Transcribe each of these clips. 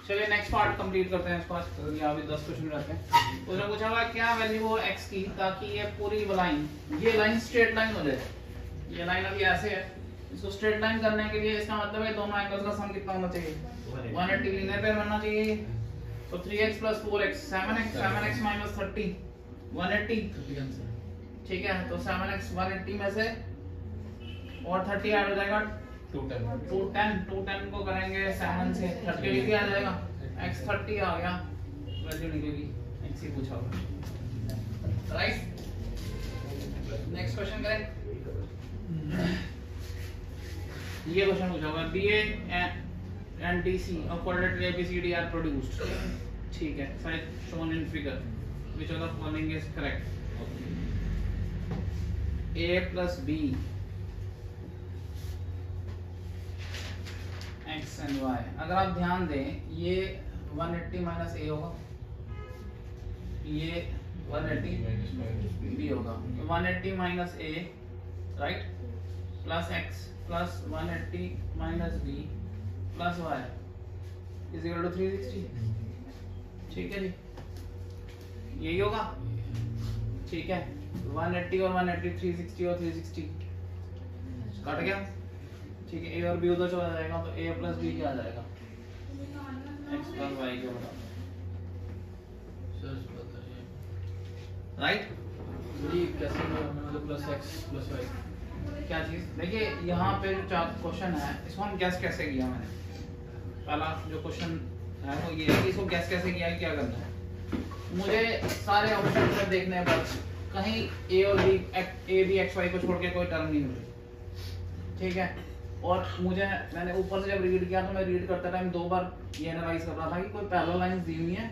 चलिए next part complete करते हैं। इसके बाद यहाँ भी 10 क्वेश्चन रहते हैं। उसने पूछा हुआ क्या वैल्यू हो x की ताकि ये पूरी लाइन, ये लाइन स्ट्रेट लाइन हो जाए। ये लाइन अभी ऐसे है, इसको स्ट्रेट लाइन करने के लिए इसका मतलब है दोनों एंगल्स का सम कितना होना चाहिए, 180 लीनियर पेयर बनना चाहिए। तो 3x + 4x 7x - 30 180, ठीक है। तो 7x 180 में से और 30 ऐड हो जाएगा 210 को करेंगे 7 से 30 डिग्री आ जाएगा, x 30 आ गया, वैल्यू निकलेगी x ही पूछा होगा, राइट। नेक्स्ट क्वेश्चन करें। ये क्वेश्चन पूछा होगा BA and DC of quadratic ABCD are produced, ठीक है, side shown in figure, which of the following is correct? A + B x and y। अगर आप ध्यान दें ये 180 - a होगा, ये 180 b होगा, 180 - a right plus x plus 180 - b plus y = 360, ठीक है जी, यही होगा, ठीक है। 180 और 180 360 और 360 कट गया, ठीक है। a और b उधर चला जाएगा तो a + b क्या आ जाएगा, x + y के बराबर, राइट। ये कैसे मतलब +x + y क्या चीज, देखिए यहाँ पे जो क्वेश्चन है इसको हम गैस कैसे किया, मैंने पहला जो क्वेश्चन है वो ये है कि इसको गैस कैसे किया है, क्या करना है। मुझे सारे ऑप्शन पर देखने पर कहीं a और b x y को छोड़ के कोई टर्म नहीं मिली, ठीक है। और मैंने ऊपर से जब रीड किया तो मैं रीड करते टाइम 2 बार ये एनालाइज कर रहा था कि कोई पैरेलल लाइंस दी हुई है,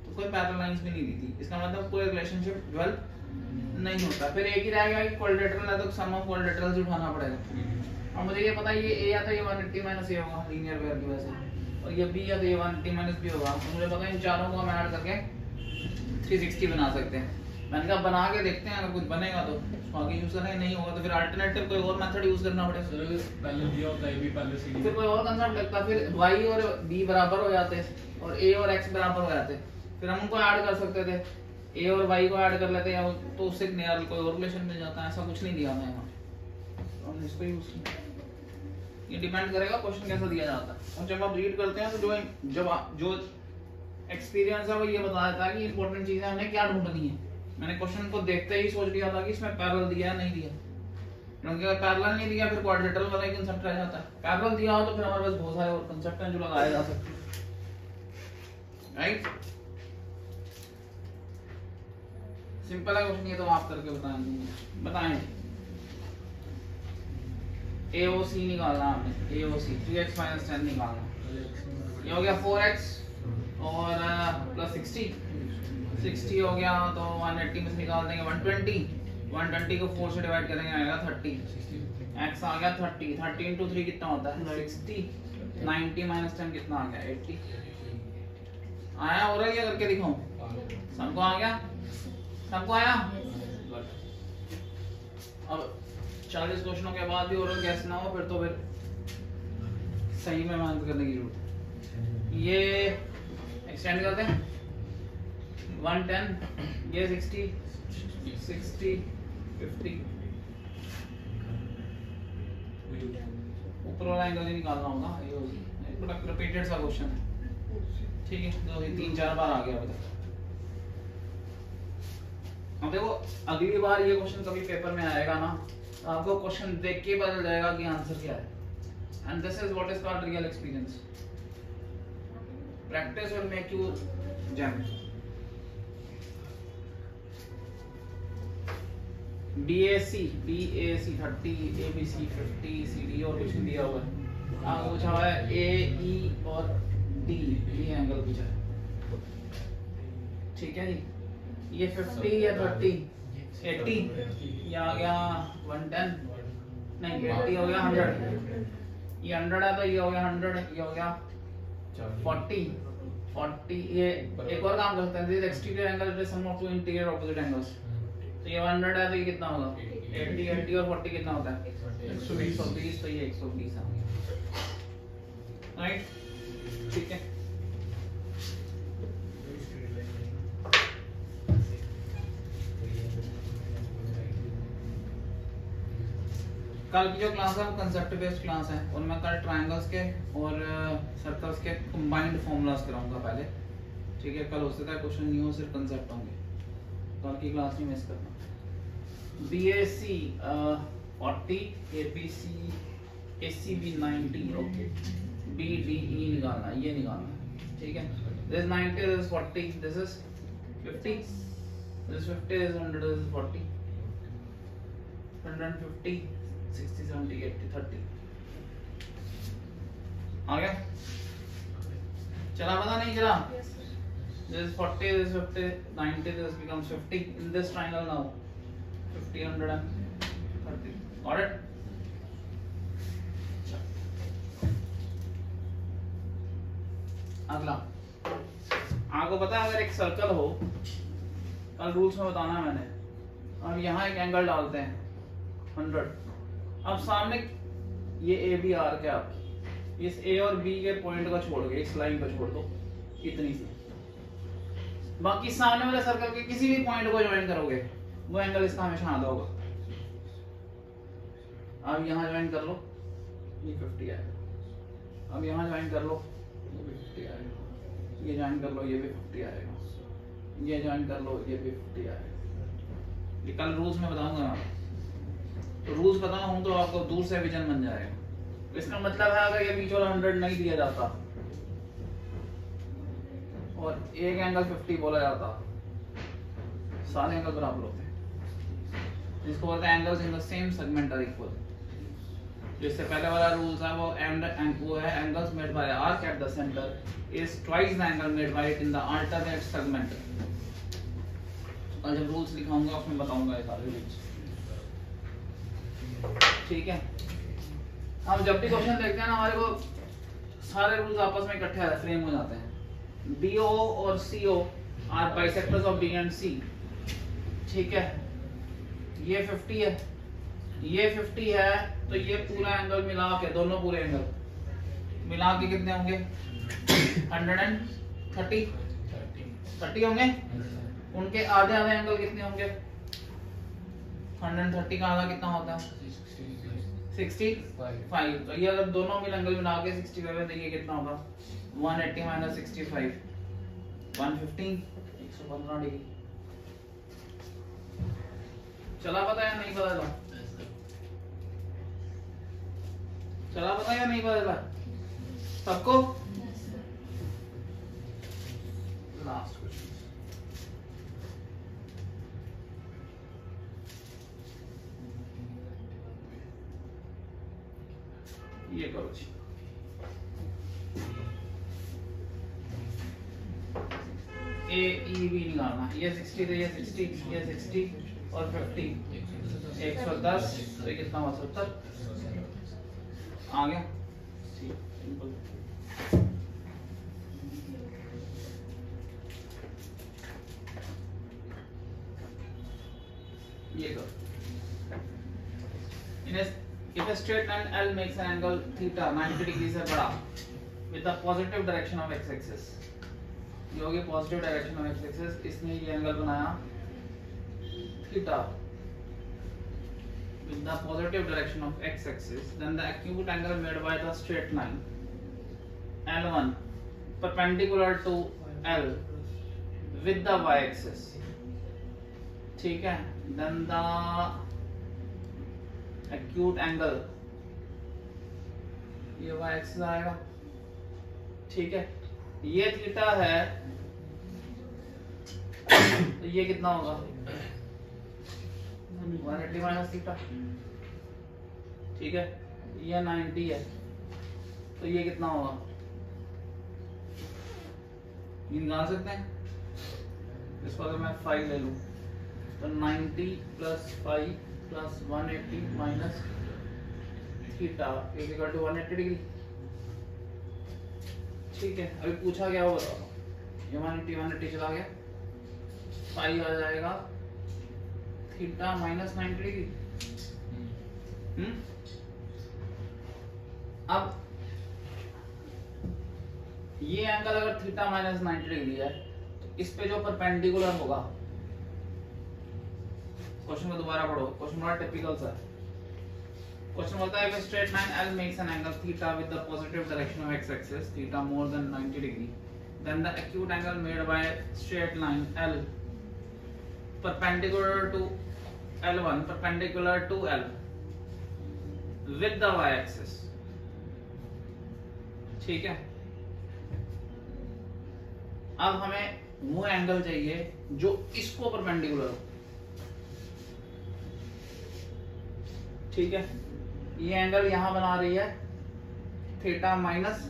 तो कोई पैरेलल लाइंस भी नहीं दी थी, इसका मतलब कोई रिलेशनशिप डेवलप नहीं होता। फिर एक ही रह गया कि क्वाड्रेटरल है तो सम ऑफ क्वाड्रेटरल्स उठाना पड़ेगा। और मुझे ये पता है ये a या तो ये 180 - a होगा लीनियर पेयर की वजह से, और ये b या तो ये 180 - b होगा। तो मुझे पता है इन चारों को हम ऐड करके 360 बना सकते हैं। मैंने कहा बना के देखते हैं, अगर कुछ बनेगा तो आगे यूज करेंगे, नहीं होगा तो फिर अल्टरनेटिव कोई और मेथड यूज करना पड़ेगा। सर पहले दिया होता है b पहले से, फिर कोई और कंसेप्ट लगता, फिर y और b बराबर हो जाते और a और x बराबर हो जाते, फिर हम उनको ऐड कर सकते थे, a और y को ऐड कर लेते हैं तो उससे नया कोई और रिलेशन मिल जाता है। ऐसा कुछ नहीं दिया मैं यहाँ, तो हमने इसको यूज किया। ये डिपेंड करेगा क्वेश्चन कैसा दिया जाता है। और जब आप रीड करते हैं तो जो एक्सपीरियंस है वो ये बता देता है कि इंपॉर्टेंट चीजें हमें क्या ढूंढनी है। मैंने क्वेश्चन को देखते ही सोच लिया था कि इसमें पैरेलल दिया है नहीं दिया, क्योंकि अगर पैरेलल नहीं दिया फिर क्वाड्रेटरल वाला ही कांसेप्ट रह जाता है। पैरेलल दिया हो तो फिर हमारे पास बहुत सारे और कांसेप्ट हैं जो लगाए जा सकते हैं, राइट। सिंपल है क्वेश्चन, ये तो आप करके बताएं। AOC निकालना आपने, AOC 3x - 10 निकालना, ये हो गया 4x और प्लस 60 हो गया, तो 180 में से निकाल देंगे 120 को 4 से डिवाइड करेंगे आएगा 30, x आ गया 30 × 3 कितना होता है 60, 90 - 10 कितना आ गया 80 आया। और क्या करके दिखाऊं, सबको आ गया, सबको आया। अब 40 क्वेश्चनों के बाद भी ओरल गैस ना हो फिर तो फिर सही में मेहनत करने की जरूरत। ये एक्सटेंड करते हैं 110, ये 60 50, ऊपर वाला एंगल ही निकालना होगा। ये बड़ा रिपीटेड सा क्वेश्चन है, ठीक है, तो ये 3-4 बार आ गया अभी तक। अब देखो अगली बार ये क्वेश्चन कभी पेपर में आएगा ना, तो आपको क्वेश्चन देख के पता चल जाएगा कि आंसर क्या है। And this is what is called real experience. Practice will make you jam. BAC 30, ABC 50, CD और कुछ नहीं दिया हुआ है। हाँ पूछा हुआ है AE और D, ये एंगल पूछा है, ठीक है जी। ये 50 या 30 80, ये आ गया 110, नहीं 80 हो गया 100, ये 100 है तो ये हो गया 100, ये हो गया 40। ये एक और काम करते हैं, this exterior angle is sum of two interior opposite angles. तो ये 100 है तो ये कितना होगा 80 और 40 कितना होता है 120, तो ये 120 आ गया, राइट, ठीक है। कल की जो क्लास है वो कंसेप्ट बेस्ड क्लास है, उनमें कल ट्रायंगल्स के और सर्कल्स के कंबाइंड फॉर्मूलाज कराऊंगा पहले, ठीक है। कल हो सकता है क्वेश्चन नहीं हो, सिर्फ कंसेप्ट होंगे, कल की क्लास नहीं मिस करना। BAC 40, ABC ACB 90, okay, BDE निकालना, ये निकालना, ठीक है। This is 90, this is 40, this is 50, this is 50, this is 100, this is 40, 150, 60, 70, 80, 30, आ गया? चला पता नहीं चला? This is 40, this is 50, 90, this becomes 50 in this triangle now. 50, 100 and 30. Got it? अगला, आपको पता है अगर एक सर्कल हो, कल रूल्स में बताना है मैंने, अब यहाँ एक एंगल डालते हैं 100, अब सामने ये ए बी आर क्या, इस ए और बी के पॉइंट को छोड़ के इस लाइन को छोड़ दो इतनी सी, बाकी सामने वाले सर्कल के किसी भी पॉइंट को ज्वाइन करोगे वो एंगल इसका हमेशा आधा होगा। अब यहाँ ज्वाइन कर लो, ये 50 आएगा, अब यहाँ ज्वाइन कर लो, ये भी 50 आएगा, ये ज्वाइन कर लो, ये भी 50 आएगा, ये ज्वाइन कर लो, ये भी 50 आएगा। ये कल रूल्स में बताऊंगा मैं, तो रूल्स बताना हूं तो आपको दूर से विजन बन जाएगा। इसका मतलब है अगर ये बीच वाला 100 नहीं दिया जाता और एक एंगल 50 बोला जाता, सारे एंगल बराबर होते हैं, जिसको बोलते हैं angles in the same segment are equal. जिससे पहले वाला रूल्स है वो है angles made by arc at the centre is twice the angle made by it in the alternate segment. और जब रूल्स लिखाऊंगा उसमें बताऊंगा ये सारे रूल्स, ठीक है। हम जब भी क्वेश्चन देखते हैं ना, हमारे को सारे रूल्स आपस में इकट्ठे फ्रेम हो जाते हैं। BO और CO are bisectors of B and C, ठीक है। ये 50 है, ये 50 है, तो ये पूरा एंगल मिला के, दोनों पूरे एंगल मिला के कितने होंगे? 130 होंगे। उनके आधे आधे एंगल कितने होंगे? 130 का आधा कितना होता है? 65। तो ये अगर दोनों मिल एंगल मिला के 65 है तो ये कितना होगा? 180 माइनस 65, 115, 115 डिग्री। चला पता या नहीं पता चला? चला पता या नहीं पता चला सबको? लास्ट क्वेश्चन, ये करो जी। AEB निकालना, ये 60 तो ये 60, ये 60 और 50, 110, तो ये कितना हुआ? 70 आ गया। सिंपल। ये करो। If a straight line L makes an angle theta 90 degree से बड़ा with the positive direction of x-axis, ये हो गया positive direction of x axis, इसने ये एंगल बनाया theta with the positive direction of x axis, then the acute angle made by the straight line L1 perpendicular to L with the y axis, ठीक है, then the acute angle, ये y axis आएगा, ठीक है। ये theta है तो ये कितना होगा? 180 माइनस थीटा, ठीक है। ये 90 है तो ये कितना होगा? ये निकाल सकते हैं इसको। अगर मैं 5 ले लूं तो 90 plus 5 plus 180 minus theta is equal to 180 degree, ठीक है। अभी पूछा क्या हो बताओ, ये 180 चला गया, पाई आ जाएगा थीटा माइनस 90 डिग्री। अब ये एंगल अगर थीटा माइनस 90 डिग्री है तो इस पे जो परपेंडिकुलर होगा, क्वेश्चन को दोबारा पढ़ो, क्वेश्चन बड़ा टिपिकल सा है। क्वेश्चन बोलता है if a straight line L makes an angle theta with the positive direction of x axis theta more than 90 degree, then the acute angle made by straight line L perpendicular to L1 perpendicular to L with the y axis. ठीक है, अब हमें वो angle चाहिए जो इसको perpendicular हो। ठीक है, ये एंगल यहां बना रही है थीटा माइनस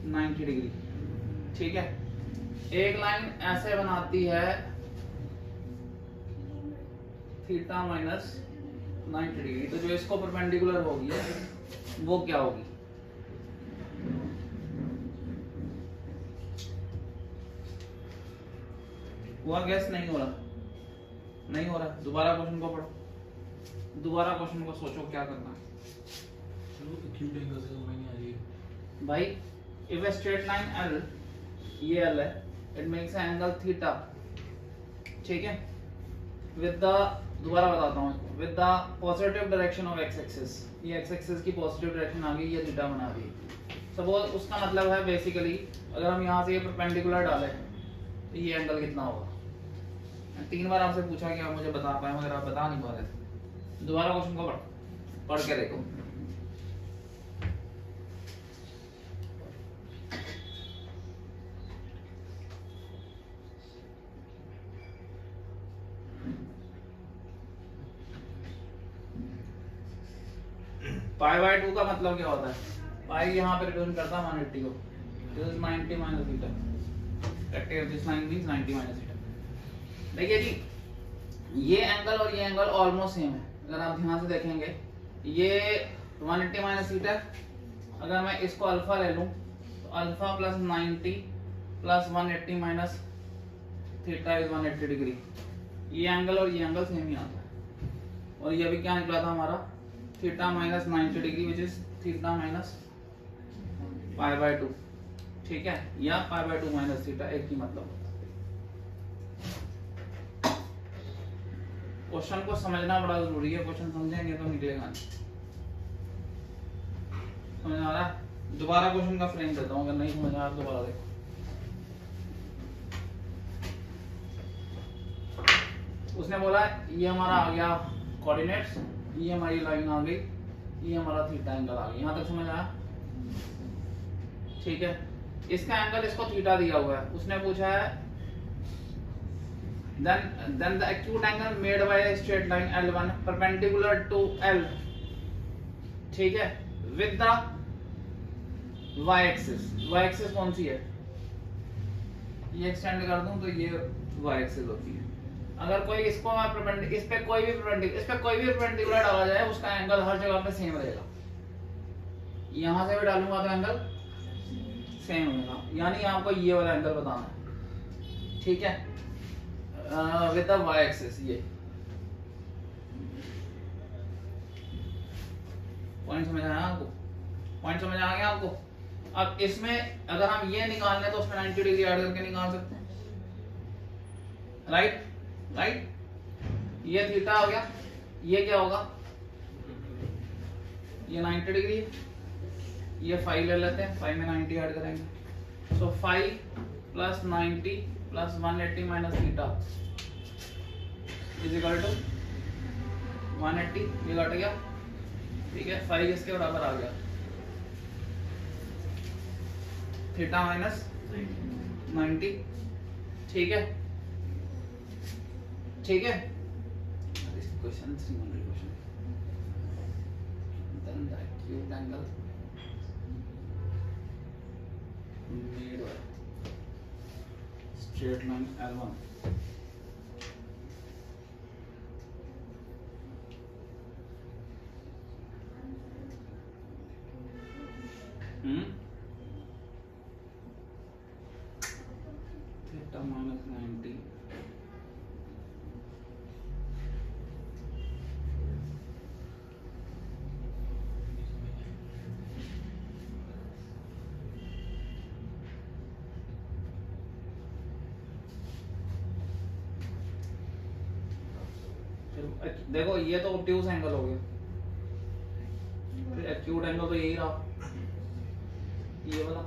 90 डिग्री। ठीक है, एक लाइन ऐसे बनाती है थीटा माइनस 90 डिग्री, तो जो इसको परपेंडिकुलर होगी वो क्या होगी? हुआ गैस? नहीं हो रहा, नहीं हो रहा। दोबारा क्वेश्चन को पढ़ो, दोबारा क्वेश्चन को सोचो क्या करना है। एक्यूट एंगल से समझ नहीं आ रही है भाई। If a straight line L, ये L है, इट मेक्स एंगल थीटा। ठीक है, विद द, दोबारा बताता हूँ, with the positive direction of x axis. ये एक्स एक्सिस की पॉजिटिव डायरेक्शन आ गई, ये थीटा बना रही है। सपोज उसका मतलब है बेसिकली अगर हम यहाँ से ये परपेंडिकुलर डालें तो ये एंगल कितना होगा? 3 बार आपसे पूछा कि आप मुझे बता पाए, मगर आप बता नहीं पा रहे थे। दोबारा क्वेश्चन को पढ़ के देखो। पाई बाय 2 का मतलब क्या होता है? पाई यहाँ पे रिप्रेजेंट करता है 180 को। This is 90 minus theta. Rectangle this line means 90 minus theta. देखिए जी, ये एंगल और ये एंगल ऑलमोस्ट सेम है। अगर आप ध्यान से देखेंगे, ये 180 माइनस थीटा, अगर मैं इसको अल्फा ले लूं तो alpha plus 90 plus 180 minus theta is 180 degree. ये एंगल और ये एंगल सेम ही आता है। और ये भी क्या निकला था हमारा? Theta minus 90 degree which is theta minus pi by 2। ठीक है, या पाई बाय 2 माइनस थीटा, एक ही मतलब होता है। क्वेश्चन को समझना बड़ा जरूरी है, क्वेश्चन समझेंगे तो निकलेगा नहीं। समझ आ रहा है? दोबारा क्वेश्चन का फ्रेम देता हूँ, अगर नहीं समझ आ रहा दोबारा देखो। उसने बोला ये हमारा आ गया कोऑर्डिनेट्स, ये हमारी लाइन आ गई, ये हमारा थीटा एंगल आ गया। यहाँ तक समझ आया? ठीक है, इसका एंगल इसको थीटा दिया हुआ है। उसने पूछा है then the acute angle made by a straight line L1 perpendicular to L, ठीक है, with the y axis। y axis कौन सी है? ये एक्सटेंड कर दूं तो ये y axis होती है। अगर कोई इसको मैं इस पे कोई भी परपेंडिकुलर डाला जाए, उसका एंगल हर जगह पे सेम रहेगा। यहां से भी डालूंगा तो एंगल सेम होगा, यानी आपको ये वाला एंगल बताना है। ठीक है, विद द y एक्सिस। ये पॉइंट समझ आया आपको? पॉइंट समझ आ गया आपको? अब इसमें अगर हम ये निकाल लें तो उसमें 90 डिग्री ऐड करके निकाल सकते हैं। राइट राइट, ये थीटा हो गया, ये क्या होगा? ये 90 डिग्री है, ये 5 ले लेते हैं, 5 में 90 ऐड करेंगे। So 5 plus 90 plus 180 minus theta is equal to 180। ये घट गया, ठीक है, 5 इसके बराबर आ गया, थीटा माइनस 90। ठीक है, ठीक है। Question 300 question, then the acute angle made by straight line L1 theta minus 90 देखो, ये तो ऑब्ट्यूज एंगल हो गया, एक्यूट एंगल तो यही रहा, ये वाला,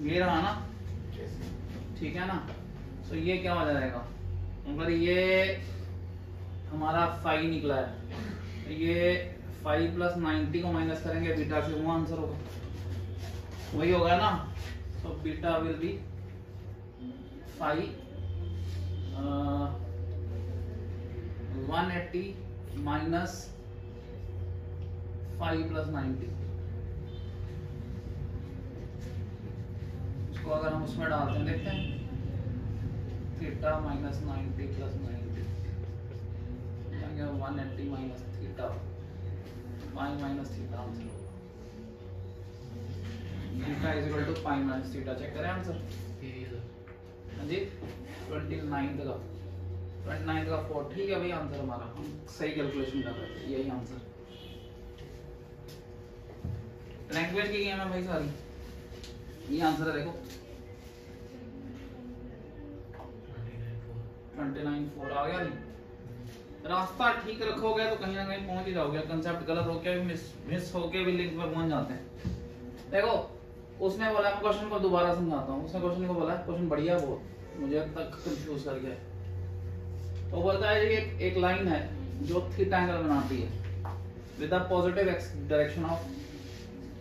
ये रहा ना, ठीक है ना। तो ये क्या हो जाएगा, अगर ये हमारा फाई निकला है, तो ये फाई प्लस 90 को माइनस करेंगे बीटा से, वो आंसर होगा, वही होगा ना। तो beta will be phi 180 minus 5 plus 90। इसको अगर हम उसमें डालते हैं, देखते हैं, theta minus 90 plus 90, 180 minus theta, 5 minus theta answer होगा। Theta is equal to 5 minus theta, check करें आंसर। हाँ जी, 29 का 4, ठीक है भाई, आंसर हमारा, हम सही कैलकुलेशन कर रहे थे, यही आंसर। लैंग्वेज की गेम है भाई सारी, ये आंसर है देखो, 29.4 आ गया नहीं। रास्ता ठीक रखोगे तो कहीं ना कहीं पहुंच ही जाओगे, कंसेप्ट गलत होके भी मिस होके भी लिंक पे पहुंच जाते हैं। देखो उसने बोला, मैं क्वेश्चन को दोबारा समझाता हूँ, उसने क्वेश्चन को बोला, क्वेश्चन बढ़िया है बहुत, मुझे अब तक कंफ्यूज कर गया। तो बोलता है ये एक लाइन है जो थीटा एंगल बनाती है with the positive direction of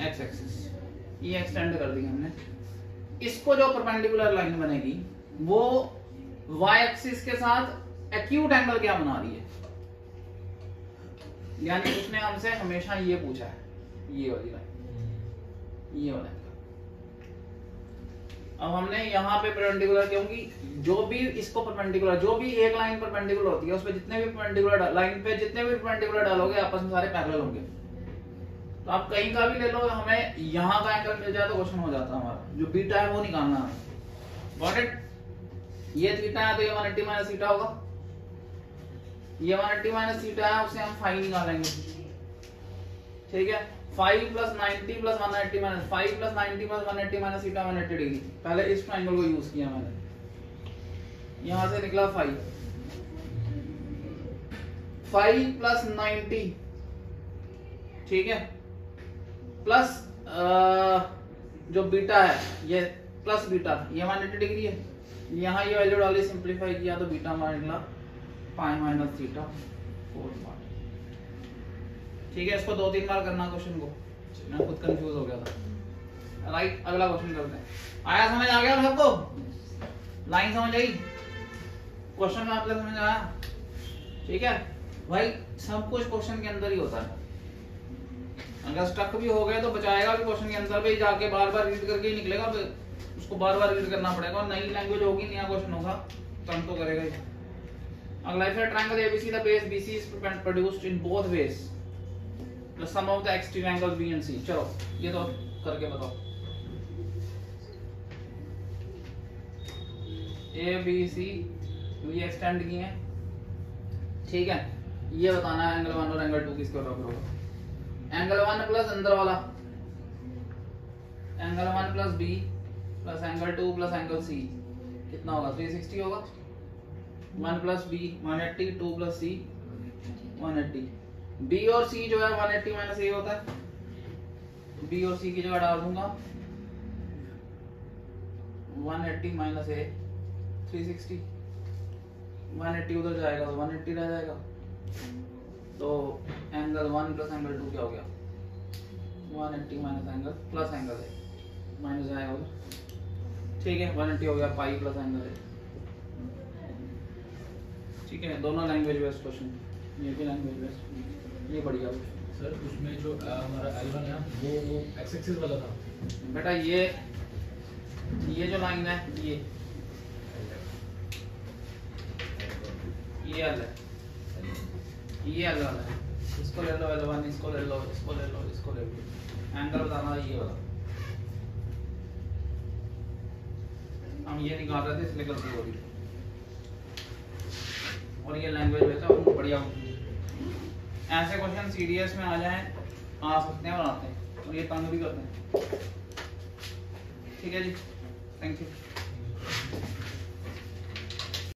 x axis, ये एक्सटेंड कर दी हमने। इसको जो परपेंडिकुलर लाइन बनेगी वो y एक्सिस के साथ एक्यूट एंगल क्या बना रही है, यानी उसने हमसे हमेशा ये पूछा है, ये वाली लाइन, ये वाला। अब हमने यहाँ पे परपेंडिकुलर, क्योंकि जो भी इसको परपेंडिकुलर, जो भी एक लाइन परपेंडिकुलर होती है, उस पे जितने भी परपेंडिकुलर लाइन पे जितने भी परपेंडिकुलर डालोगे आपस में सारे पैरेलल होंगे। तो आप कहीं का भी ले लो, हमें यहाँ का एंगल मिल जाए तो क्वेश्चन हो जाता है हमारा, जो बीटा है वो निकालना है। Got it? ये थीटा है तो ये 180 माइनस थीटा होगा, ये 180 माइनस थीटा है, उसे हम फाई निकालेंगे, ठीक है। 5 plus 90 plus 180 minus 5 plus 90 plus 180 minus theta 180 degree. पहले इस ट्रायंगल को यूज किया मैंने, यहां से निकला 5 प्लस 90, ठीक है, प्लस जो बीटा है ये प्लस बीटा, ये 180 डिग्री है, यहाँ ये वैल्यू डाली, सिंपलीफाई किया तो बीटा हमारा निकला 5 माइनस थीटा 4 पार्ट, ठीक है। इसको 2-3 बार करना क्वेश्चन को, मैं खुद कंफ्यूज हो गया था। राइट, अगला क्वेश्चन करते हैं। आया समझ, आ गया सबको? लाइन समझ आई, क्वेश्चन का मतलब समझ आया, ठीक है भाई। सब कुछ क्वेश्चन के अंदर ही होता है, अगर स्टक भी हो गए तो बचाएगा भी क्वेश्चन के अंदर भी, जाके बार बार रीड करके ही निकलेगा, उसको बार बार रीड करना पड़ेगा, और नई लैंग्वेज होगी, नया क्वेश्चन होगा, तंग तो करेगा ही। अगला है triangle ABC, the base BC is produced in both ways, the sum of the extreme angles B and C। चलो ये तो करके बताओ, ABC ये एक्सटेंड किए हैं, ठीक है। ये बताना है एंगल 1 और एंगल 2 किसके बराबर होगा। एंगल 1 प्लस अंदर वाला, angle 1 plus B plus angle 2 plus angle C कितना होगा, 360 होगा। 1 plus B 180, 2 plus C 180। B और C जो है 180 माइनस A होता है, B और C की जगह डाल दूंगा 180 माइनस A 360, 180 उधर जाएगा तो 180 रह जाएगा, तो एंगल 1 प्लस एंगल 2 क्या हो गया, 180 माइनस एंगल प्लस एंगल है, माइनस जाएगा उधर, ठीक है। 180 हो गया, पाई प्लस एंगल है, ठीक है। दोनों लैंग्वेज बेस्ड क्वेश्चन, ये भी लैंग्वेज बेस्ड, ये बढ़िया क्वेश्चन। सर उसमें जो हमारा L1 है वो एक्स एक्सिस वाला था बेटा, ये जो लाइन है ये L है, ये L वाला है, इसको ले लो L1, इसको ले लो, इसको ले लो, इसको ले लो, एंगल बताना ये वाला, हम ये निकाल रहे थे इसलिए गलती हो रही है। और ये लैंग्वेज वैसा बढ़िया होती है, ऐसे क्वेश्चन सीडीएस में आ जाएं, आ सकते हैं, बनाते हैं, और ये तंग भी करते हैं, ठीक है जी, थैंक यू।